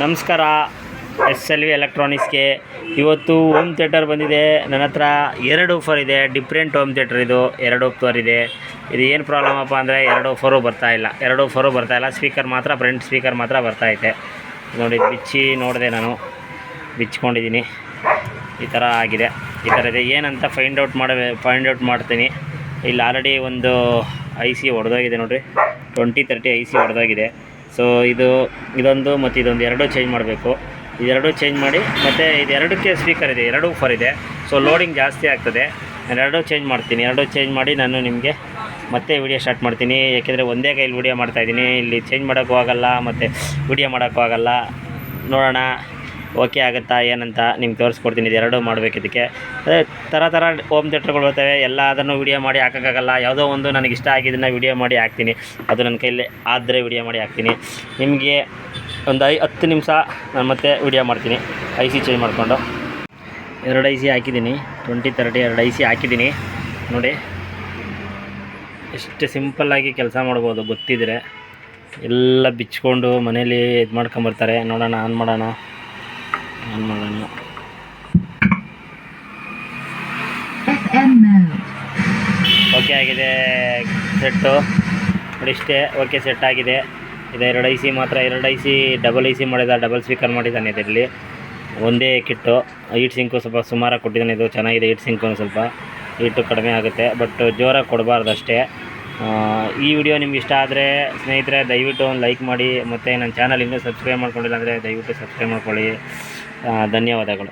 ನಮಸ್ಕಾರ. SLV ಎಲೆಕ್ಟ್ರಾನಿಕ್ಸ್ಗೆ ಇವತ್ತು home theatre ಬಂದಿದೆ. ನನ್ನ ಹತ್ರ 2 ಆಫರ್ ಇದೆ. ಡಿಫ್ರೆಂಟ್ ಹೋಮ್ ಥಿಯೇಟರ್ ಇದು 2 ಆಫರ್ ಇದೆ. ಇದು ಏನು ಪ್ರಾಬ್ಲಮಪ್ಪ ಅಂದರೆ 2 ಆಫರು ಬರ್ತಾಯಿಲ್ಲ. ಸ್ಪೀಕರ್ ಮಾತ್ರ, ಫ್ರಂಟ್ ಸ್ಪೀಕರ್ ಮಾತ್ರ ಬರ್ತಾಯಿದೆ. ನೋಡಿ, ಬಿಚ್ಚಿ ನೋಡಿದೆ, ನಾನು ಬಿಚ್ಕೊಂಡಿದ್ದೀನಿ. ಈ ಥರ ಆಗಿದೆ. ಈ ಥರ ಇದೆ. ಏನಂತ ಫೈಂಡ್ ಔಟ್ ಮಾಡ್ತೀನಿ. ಇಲ್ಲಿ ಆಲ್ರೆಡಿ ಒಂದು IC ಹೊಡೆದೋಗಿದೆ ನೋಡಿರಿ. 2030 IC ಹೊಡೆದೋಗಿದೆ. ಸೊ ಇದೊಂದು ಮತ್ತು ಇದೊಂದು 2 ಚೇಂಜ್ ಮಾಡಬೇಕು. ಇದೆರಡು ಚೇಂಜ್ ಮಾಡಿ, ಮತ್ತು ಇದೆರಡಕ್ಕೆ ಸ್ಪೀಕರ್ ಇದೆ, 2 ಆಫರ್ ಇದೆ. ಸೊ ಲೋಡಿಂಗ್ ಜಾಸ್ತಿ ಆಗ್ತದೆ. ನಾನು 2 ಚೇಂಜ್ ಮಾಡ್ತೀನಿ. 2 ಚೇಂಜ್ ಮಾಡಿ ನಾನು ನಿಮಗೆ ಮತ್ತೆ ವಿಡಿಯೋ ಸ್ಟಾರ್ಟ್ ಮಾಡ್ತೀನಿ. ಏಕೆಂದರೆ ಒಂದೇ ಕೈಲಿ ವಿಡಿಯೋ ಮಾಡ್ತಾಯಿದ್ದೀನಿ. ಇಲ್ಲಿ ಚೇಂಜ್ ಮಾಡೋಕ್ಕೂ ಆಗೋಲ್ಲ, ಮತ್ತು ವಿಡಿಯೋ ಮಾಡೋಕ್ಕೂ ಆಗೋಲ್ಲ. ನೋಡೋಣ ಓಕೆ ಆಗುತ್ತಾ ಏನಂತ ನಿಮ್ಗೆ ತೋರಿಸ್ಕೊಡ್ತೀನಿ. ಇದು 2 ಮಾಡಬೇಕು. ಇದಕ್ಕೆ ಅದೇ ಥರ ಹೋಮ್ ಥಿಯೇಟ್ರ್ಗಳು ಬರ್ತವೆ. ಎಲ್ಲ ಅದನ್ನು ವಿಡಿಯೋ ಮಾಡಿ ಹಾಕೋಕ್ಕಾಗಲ್ಲ. ಯಾವುದೋ ಒಂದು ನನಗೆ ಇಷ್ಟ ಆಗಿದ್ದನ್ನು ವಿಡಿಯೋ ಮಾಡಿ ಹಾಕ್ತೀನಿ. ಅದು ನನ್ನ ಕೈಯಲ್ಲಿ ಆದರೆ ವಿಡಿಯೋ ಮಾಡಿ ಹಾಕ್ತೀನಿ. ನಿಮಗೆ ಒಂದು 10 ನಿಮಿಷ ನಾನು ಮತ್ತೆ ವಿಡಿಯೋ ಮಾಡ್ತೀನಿ. IC ಚೇಂಜ್ ಮಾಡಿಕೊಂಡು 2 IC ಹಾಕಿದ್ದೀನಿ. 2030 2 IC ಹಾಕಿದ್ದೀನಿ. ನೋಡಿ ಎಷ್ಟು ಸಿಂಪಲ್ಲಾಗಿ ಕೆಲಸ ಮಾಡ್ಬೋದು ಗೊತ್ತಿದ್ದರೆ. ಎಲ್ಲ ಬಿಚ್ಕೊಂಡು ಮನೇಲಿ ಇದು ಮಾಡ್ಕೊಂಬರ್ತಾರೆ. ನೋಡೋಣ, ಆನ್ ಮಾಡೋಣ. ಓಕೆ ಆಗಿದೆ ಸೆಟ್ಟು. ನೋಡಿ ಇಷ್ಟೇ. ಓಕೆ ಸೆಟ್ ಆಗಿದೆ. ಇದು 2 IC ಮಾತ್ರ. 2 IC ಡಬಲ್ IC ಮಾಡಿದ, ಡಬಲ್ ಸ್ಪೀಕರ್ ಮಾಡಿದ್ದಾನೆ ಇದರಲ್ಲಿ. ಒಂದೇ ಕಿಟ್ಟು. ಹೀಟ್ ಸಿಂಕು ಸ್ವಲ್ಪ ಸುಮಾರಾಗಿ ಕೊಟ್ಟಿದ್ದಾನೆ. ಇದು ಚೆನ್ನಾಗಿದೆ. ಹೀಟ್ ಸಿಂಕು ಸ್ವಲ್ಪ ಹೀಟು ಕಡಿಮೆ ಆಗುತ್ತೆ, ಬಟ್ ಜೋರಾಗಿ ಕೊಡಬಾರ್ದು ಅಷ್ಟೇ. ಈ ವಿಡಿಯೋ ನಿಮ್ಗೆ ಇಷ್ಟ ಆದರೆ ಸ್ನೇಹಿತರೆ ದಯವಿಟ್ಟು ಒಂದು ಲೈಕ್ ಮಾಡಿ, ಮತ್ತು ನನ್ನ ಚಾನಲ್ ಇನ್ನೂ ಸಬ್ಸ್ಕ್ರೈಬ್ ಮಾಡ್ಕೊಂಡಿಲ್ಲ ಅಂದರೆ ದಯವಿಟ್ಟು ಸಬ್ಸ್ಕ್ರೈಬ್ ಮಾಡ್ಕೊಳ್ಳಿ. ಧನ್ಯವಾದಗಳು.